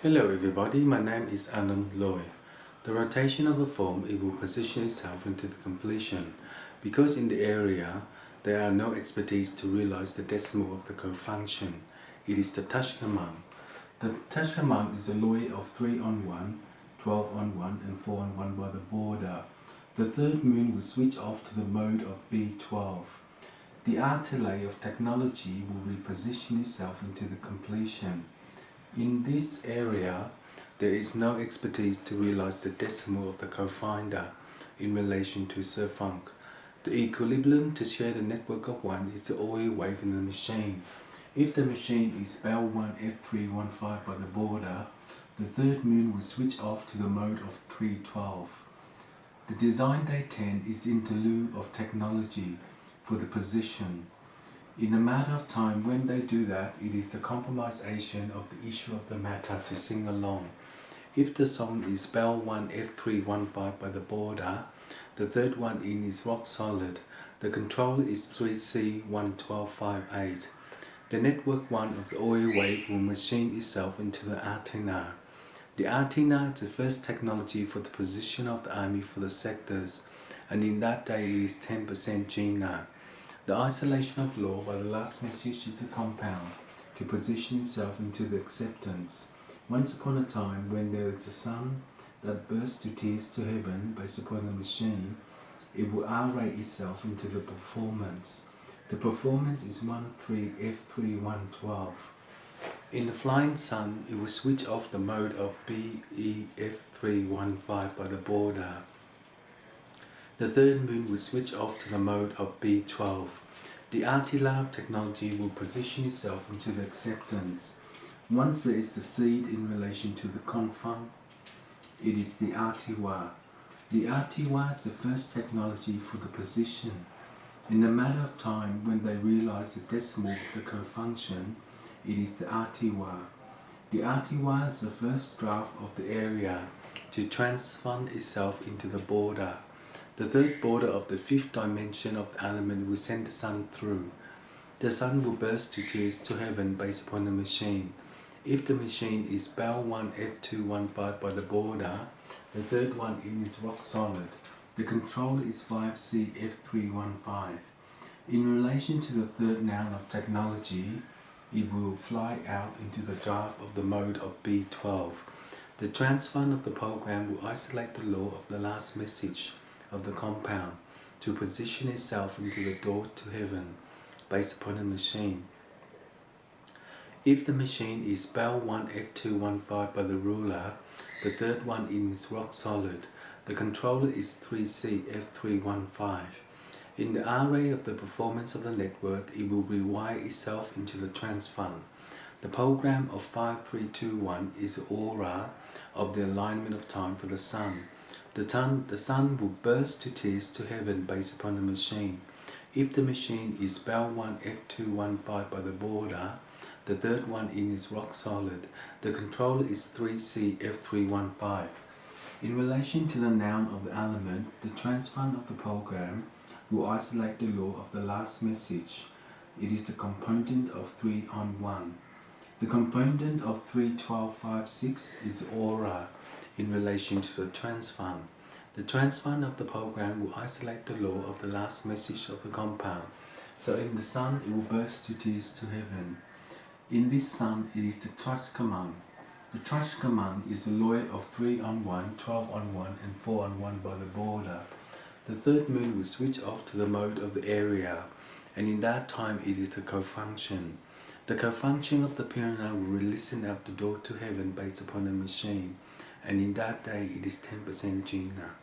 Hello everybody, my name is Anand Loy. The rotation of the form, it will position itself into the completion because in the area there are no expertise to realize the decimal of the cofunction. It is the touch command. The touch command is a Loy of 3 on 1, 12 on 1 and 4 on 1 by the border. The third moon will switch off to the mode of B12. The artillery of technology will reposition itself into the completion. In this area, there is no expertise to realize the decimal of the cofinder in relation to Sir Funk. The equilibrium to share the network of 1 is the OA wave in the machine. If the machine is bell 1 F315 by the border, the third moon will switch off to the mode of 312. The design day 10 is in lieu of technology for the position. In a matter of time, when they do that, it is the compromisation of the issue of the matter to sing along. If the song is bell 1 F315 by the border, the third one in is rock solid. The controller is 3C11258. The network 1 of the oil wave will machine itself into the antenna. The antenna is the first technology for the position of the army for the sectors, and in that day it is 10% GNA. The isolation of law by the last message is a compound to position itself into the acceptance. Once upon a time, when there is a sun that bursts to tears to heaven based upon the machine, it will array itself into the performance. The performance is 13F3112. In the flying sun, it will switch off the mode of BEF315 by the border. The third moon will switch off to the mode of B12. The RT-Lab technology will position itself into the acceptance. Once there is the seed in relation to the confirm, it is the RTY. The RTY is the first technology for the position. In a matter of time, when they realize the decimal of the cofunction, it is the RTY. The RTY is the first draft of the area to transfund itself into the border. The third border of the fifth dimension of the element will send the sun through. The sun will burst to tears to heaven based upon the machine. If the machine is bell 1 F215 by the border, the third one in is rock solid. The controller is 5C F315. In relation to the third noun of technology, it will fly out into the draft of the mode of B12. The transfund of the program will isolate the law of the last message of the compound to position itself into the door to heaven based upon the machine. If the machine is bell 1 F215 by the ruler, the third one in is rock solid. The controller is 3C F315. In the array of the performance of the network, it will rewire itself into the transfund. The program of 5321 is the aura of the alignment of time for the sun. The sun will burst to tears to heaven based upon the machine. If the machine is bell 1 F215 by the border, the third one in is rock solid. The controller is 3C F315. In relation to the noun of the element, the transfund of the program will isolate the law of the last message. It is the component of 3 on 1. The component of 31256 is aura in relation to the transfund. The transfund of the program will isolate the law of the last message of the compound. So in the sun, it will burst to tears to heaven. In this sun, it is the touch command. The touch command is a law of 3 on 1, 12 on 1 and 4 on 1 by the border. The third moon will switch off to the mode of the area, and in that time it is the cofunction. The cofunction of the piranha will listen out the door to heaven based upon the machine, and in that day it is 10% GNA.